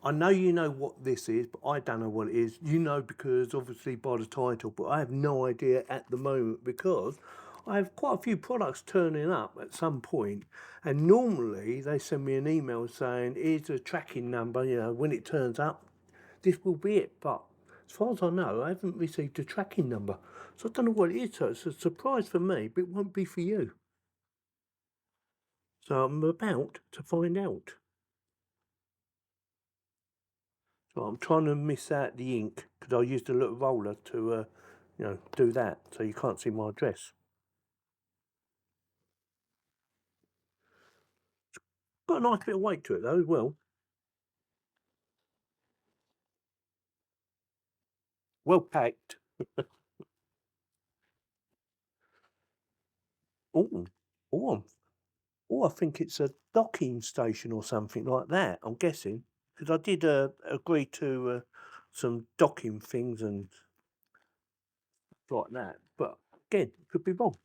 I know you know what this is, but I don't know what it is. You know, because obviously by the title, but I have no idea at the moment because I have quite a few products turning up at some point, and normally they send me an email saying, here's a tracking number, you know, when it turns up, this will be it. But as far as I know, I haven't received a tracking number. So I don't know what it is. So it's a surprise for me, but it won't be for you. So I'm about to find out. So I'm trying to miss out the ink because I used a little roller to, you know, do that. So you can't see my address. Got a nice bit of weight to it though as well. Well packed. Oh, oh, I think it's a docking station or something like that. I'm guessing because I did agree to some docking things and like that. But again, could be wrong.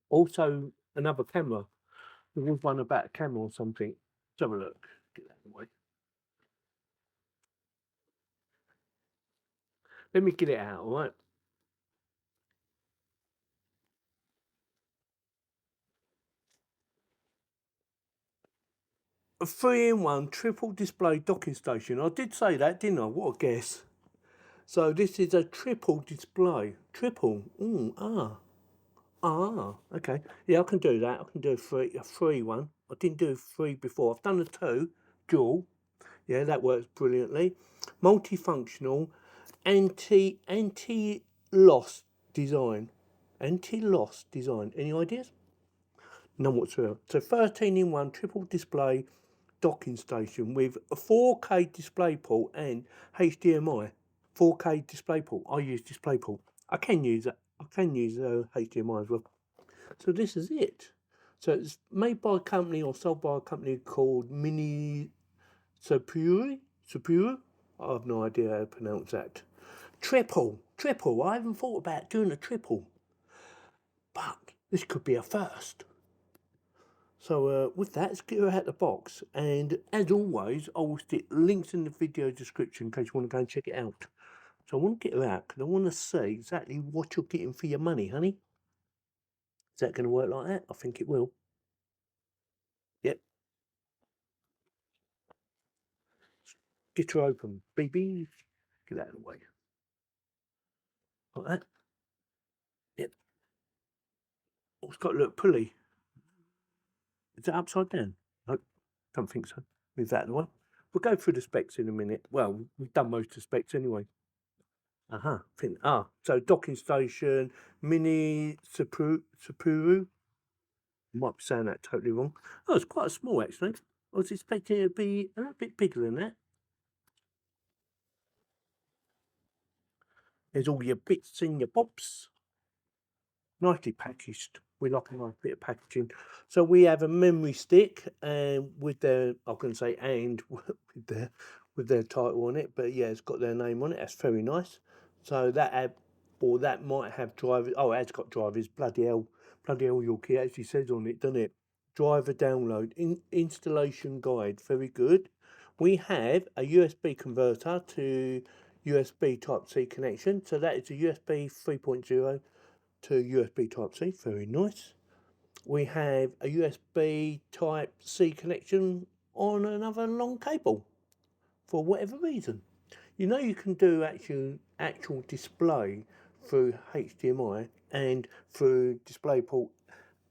Also, another camera. There was one about a camera or something. Let's have a look. Get that away. Let me get it out, all right? A 3-in-1 triple display docking station. I did say that, didn't I? What a guess. So this is a triple display. Triple. Okay. Yeah, I can do that. I can do a three one. I didn't do 3 before. I've done a 2, dual. Yeah, that works brilliantly. Multifunctional, anti-loss design. Anti-loss design. Any ideas? None whatsoever. So 13-in-1 triple display docking station with a 4K DisplayPort and HDMI. 4K DisplayPort. I use DisplayPort. I can use that. I can use HDMI as well. So this is it. So it's made by a company or sold by a company called Minisopuru. Supuru. I have no idea how to pronounce that. Triple. I haven't thought about doing a triple, but this could be a first. So with that, let's get her out of the box. And as always, I will stick links in the video description in case you want to go and check it out. So I want to get her out because I want to see exactly what you're getting for your money, honey. Is that going to work like that? I think it will. Yep. Get her open, baby. Get out of the way. Like that. Yep. Oh, it's got a little pulley. Is it upside down? No, don't think so. Move that out of the way. We'll go through the specs in a minute. Well, we've done most of the specs anyway. So docking station, Minisopuru. Might be saying that totally wrong. Oh, it's quite small actually. I was expecting it to be a little bit bigger than that. There's all your bits and your bobs. Nicely packaged. We like a nice bit of packaging. So we have a memory stick and with their, I can say and with their title on it, but yeah, it's got their name on it. That's very nice. So that might have drivers. Oh, it has got drivers. Bloody hell, Yorkie actually says on it, doesn't it? Driver download, installation guide. Very good. We have a USB converter to USB Type-C connection. So that is a USB 3.0 to USB Type-C. Very nice. We have a USB Type-C connection on another long cable for whatever reason. You know you can do actual display through HDMI and through DisplayPort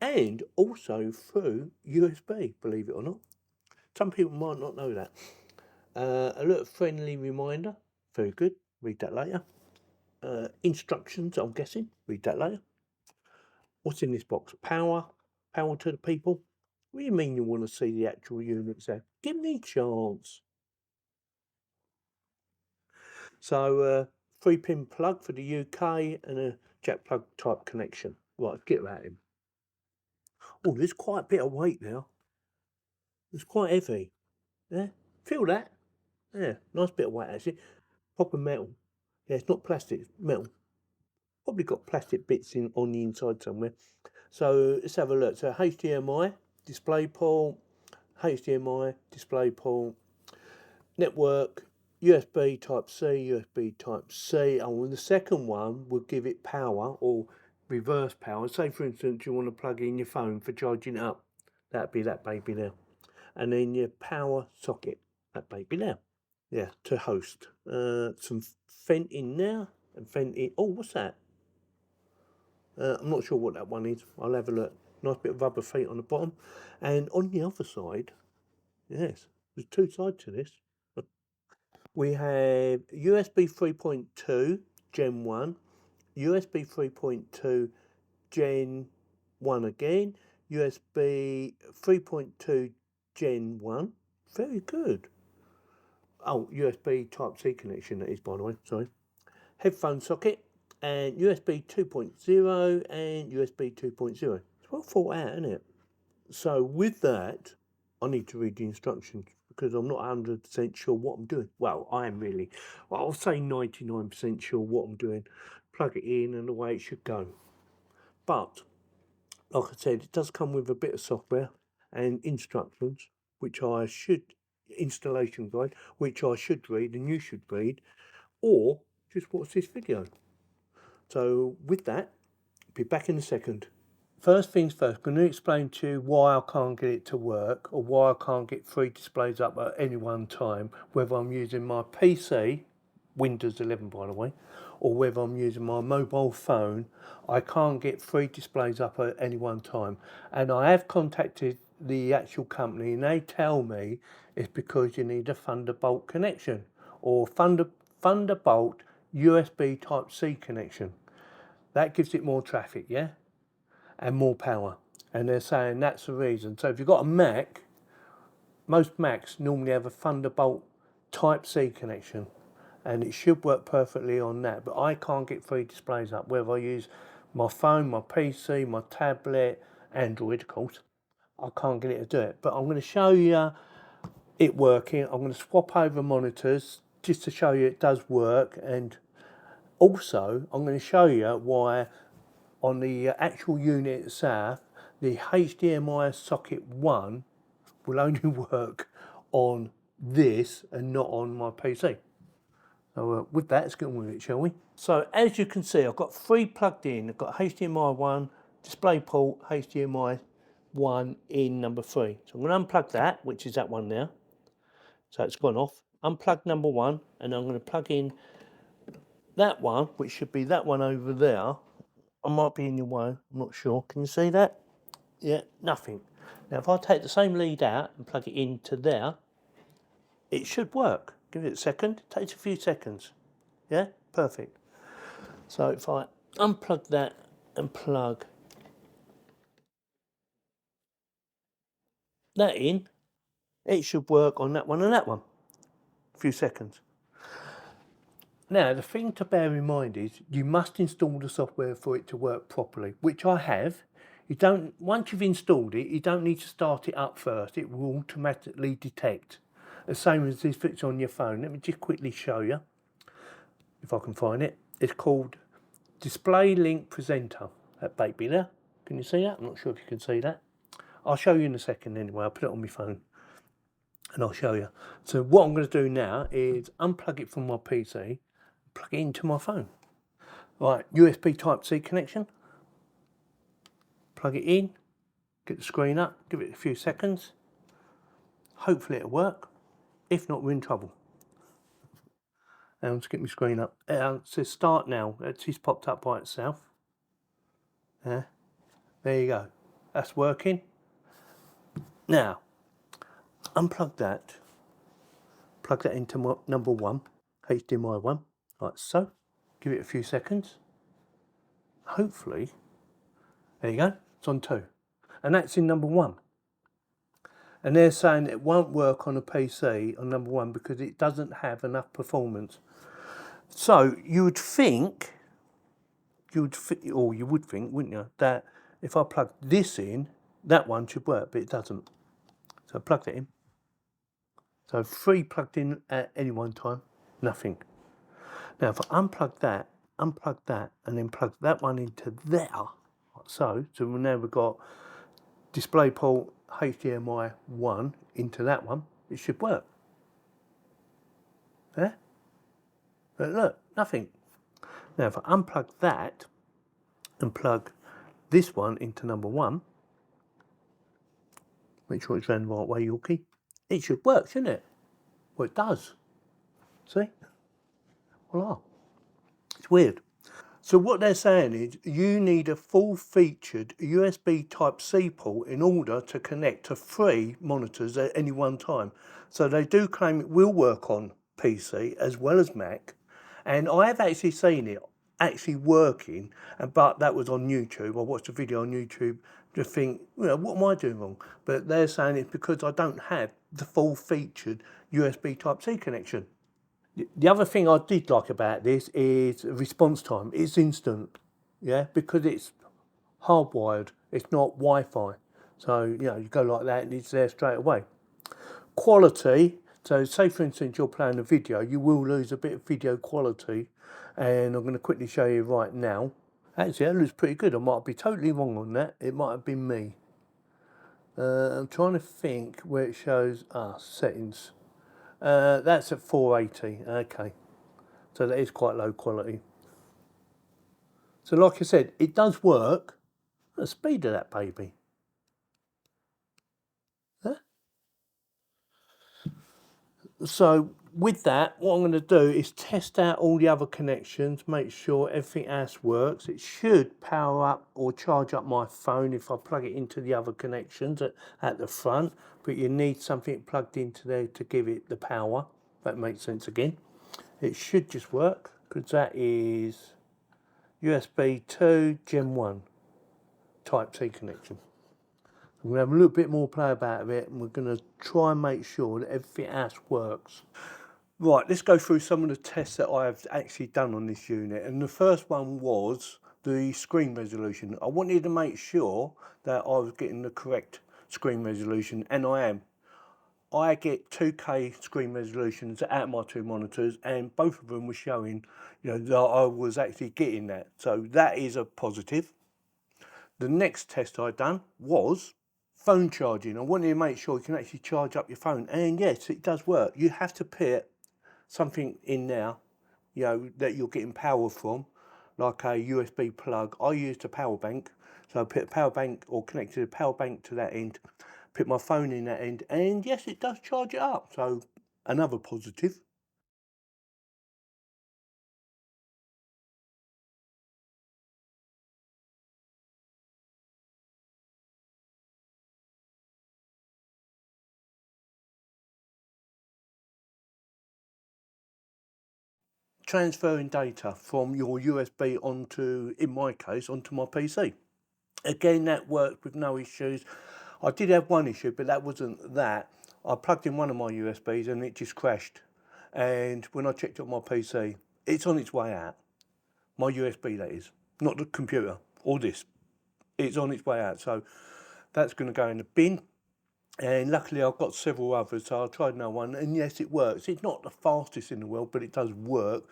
and also through USB, believe it or not. Some people might not know that. A little friendly reminder. Very good. Read that later. Instructions, I'm guessing. Read that later. What's in this box? Power to the people. What do you mean you want to see the actual units there? Give me a chance. So 3-pin plug for the UK and a jack plug type connection. Right, get that in. Oh, there's quite a bit of weight now. It's quite heavy. Yeah, feel that? Yeah, nice bit of weight actually. Proper metal. Yeah, it's not plastic, it's metal. Probably got plastic bits on the inside somewhere. So let's have a look. So HDMI, DisplayPort, HDMI, DisplayPort. network, USB type C, USB type C. And the second one will give it power or reverse power. Say for instance you want to plug in your phone for charging it up. That'd be that baby there. And then your power socket, that baby there. Yeah, to host. Some vent in there and vent in. Oh, what's that? I'm not sure what that one is. I'll have a look. Nice bit of rubber feet on the bottom. And on the other side, yes, there's two sides to this. We have USB 3.2 Gen 1, USB 3.2 Gen 1 again, USB 3.2 Gen 1. Very good. Oh, USB Type-C connection that is, by the way, sorry. Headphone socket and USB 2.0 and USB 2.0. It's well thought out, isn't it? So with that, I need to read the instructions because I'm not 100% sure what I'm doing. Well, I am really. Well, I'll say 99% sure what I'm doing. Plug it in and away it should go. But, like I said, it does come with a bit of software and instructions, which I should, installation guide, which I should read and you should read, or just watch this video. So with that, I'll be back in a second. First things first, I'm going to explain to you why I can't get it to work or why I can't get 3 displays up at any one time, whether I'm using my PC, Windows 11 by the way, or whether I'm using my mobile phone. I can't get 3 displays up at any one time. And I have contacted the actual company and they tell me it's because you need a Thunderbolt connection or Thunderbolt USB Type-C connection. That gives it more traffic, yeah? And more power, and they're saying that's the reason. So if you've got a Mac, most Macs normally have a Thunderbolt Type-C connection and it should work perfectly on that, but I can't get 3 displays up whether I use my phone, my PC, my tablet, Android of course. I can't get it to do it, but I'm going to show you it working. I'm going to swap over monitors just to show you it does work, and also I'm going to show you why on the actual unit itself, the HDMI socket 1 will only work on this and not on my PC. So with that, let's get on with it, shall we? So as you can see, I've got 3 plugged in. I've got HDMI 1, DisplayPort, HDMI 1 in number 3. So I'm going to unplug that, which is that one there. So it's gone off. Unplug number 1, and I'm going to plug in that one, which should be that one over there. I might be in your way, I'm not sure. Can you see that? Yeah, nothing. Now if I take the same lead out and plug it into there, it should work. Give it a second, it takes a few seconds. Yeah, perfect. So if I unplug that and plug that in, it should work on that one and that one. A few seconds. Now the thing to bear in mind is you must install the software for it to work properly, which I have. You don't, once you've installed it, you don't need to start it up first. It will automatically detect. The same as this fits on your phone. Let me just quickly show you, if I can find it. It's called DisplayLink Presenter. That baby there. Can you see that? I'm not sure if you can see that. I'll show you in a second anyway. I'll put it on my phone and I'll show you. So what I'm going to do now is unplug it from my PC, plug it into my phone. Right, USB Type-C connection. Plug it in, get the screen up, give it a few seconds. Hopefully it'll work. If not, we're in trouble. Now let's get my screen up. It says start now. It's just popped up by itself. Yeah, there you go. That's working. Now, unplug that. Plug that into my number 1, HDMI 1, like so. Give it a few seconds. Hopefully, there you go. It's on 2, and that's in number 1. And they're saying it won't work on a PC on number 1 because it doesn't have enough performance. So you would think, you would think, wouldn't you, that if I plug this in, that one should work, but it doesn't. So I plugged it in. So 3 plugged in at any one time, nothing. Now if I unplug that, and then plug that one into there, like so now we've got DisplayPort HDMI 1 into that one, it should work. Yeah? But look, nothing. Now if I unplug that and plug this one into number 1, make sure it's round the right way, Yorkie. It should work, shouldn't it? Well, it does. See? Voila. It's weird. So what they're saying is you need a full-featured USB Type-C port in order to connect to 3 monitors at any one time. So they do claim it will work on PC as well as Mac. And I have actually seen it actually working, but that was on YouTube. I watched a video on YouTube to think, you know, what am I doing wrong? But they're saying it's because I don't have the full-featured USB Type-C connection. The other thing I did like about this is response time. It's instant, yeah, because it's hardwired. It's not Wi-Fi. So, you know, you go like that and it's there straight away. Quality, so say for instance you're playing a video, you will lose a bit of video quality, and I'm going to quickly show you right now. Actually, that looks pretty good. I might be totally wrong on that. It might have been me. I'm trying to think where it shows settings. That's at 480, okay. So that is quite low quality. So like I said, it does work. The speed of that baby. Huh? So with that, what I'm going to do is test out all the other connections, make sure everything else works. It should power up or charge up my phone if I plug it into the other connections at the front, but you need something plugged into there to give it the power. That makes sense again. It should just work because that is USB 2 Gen 1 Type-C connection. I'm going to have a little bit more play about it, and we're going to try and make sure that everything else works. Right, let's go through some of the tests that I have actually done on this unit. And the first one was the screen resolution. I wanted to make sure that I was getting the correct screen resolution, and I am. I get 2K screen resolutions out of my 2 monitors, and both of them were showing, you know, that I was actually getting that. So that is a positive. The next test I done was phone charging. I wanted to make sure you can actually charge up your phone, and yes, it does work. You have to put something in now, you know, that you're getting power from, like a USB plug. I used a power bank, so I put a power bank or connected a power bank to that end, put my phone in that end, and yes, it does charge it up. So another positive. Transferring data from your USB onto, in my case, onto my PC. Again, that worked with no issues. I did have one issue, but that wasn't that. I plugged in one of my USBs and it just crashed. And when I checked it on my PC, it's on its way out. My USB, that is, not the computer or this. It's on its way out. So that's going to go in the bin. And luckily I've got several others, so I tried another one, and yes, it works. It's not the fastest in the world, but it does work.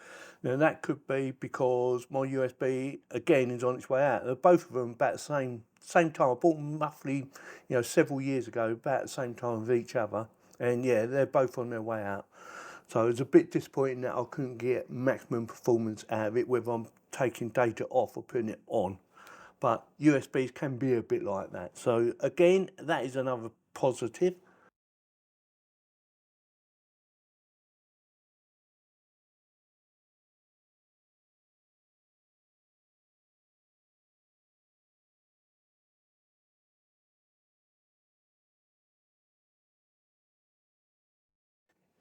Now that could be because my USB again is on its way out. They're both of them about the same time. I bought them roughly, you know, several years ago, about the same time as each other, and yeah, they're both on their way out. So it's a bit disappointing that I couldn't get maximum performance out of it, whether I'm taking data off or putting it on. But USBs can be a bit like that. So again, that is another positive.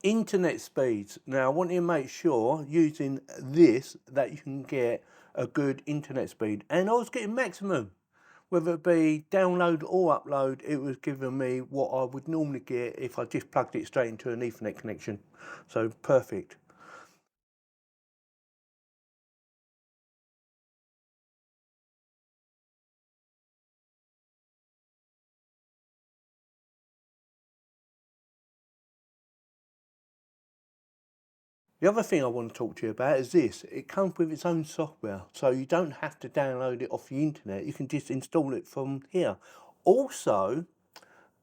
Internet speeds. Now I want you to make sure using this that you can get a good internet speed, and I was getting maximum. Whether it be download or upload, it was giving me what I would normally get if I just plugged it straight into an Ethernet connection. So perfect. The other thing I want to talk to you about is this. It comes with its own software, so you don't have to download it off the internet. You can just install it from here. Also,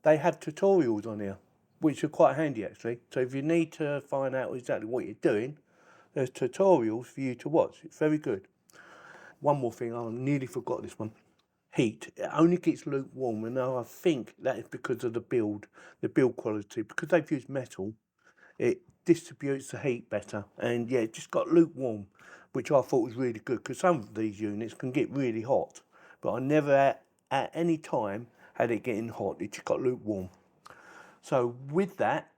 they have tutorials on here. which are quite handy actually. So if you need to find out exactly what you're doing, there's tutorials for you to watch. It's very good. One more thing, I nearly forgot this one. Heat. It only gets lukewarm, and I think that is because of the build quality. Because they've used metal, it distributes the heat better, and yeah, it just got lukewarm, which I thought was really good, because some of these units can get really hot, but I never at any time had it getting hot. It just got lukewarm. So with that,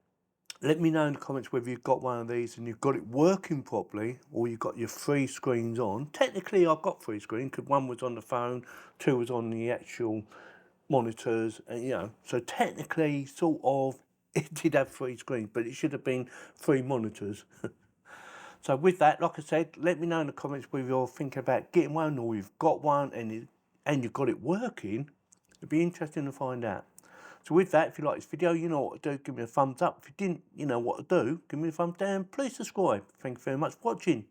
let me know in the comments whether you've got one of these and you've got it working properly, or you've got your 3 screens on. Technically, I've got 3 screens because one was on the phone, 2 was on the actual monitors, and you know, so technically, sort of, it did have 3 screens, but it should have been 3 monitors. So with that, like I said, let me know in the comments whether you're thinking about getting one or you've got one and you've got it working. It'd be interesting to find out. So with that, if you like this video, you know what to do. Give me a thumbs up. If you didn't, you know what to do. Give me a thumbs down. Please subscribe. Thank you very much for watching.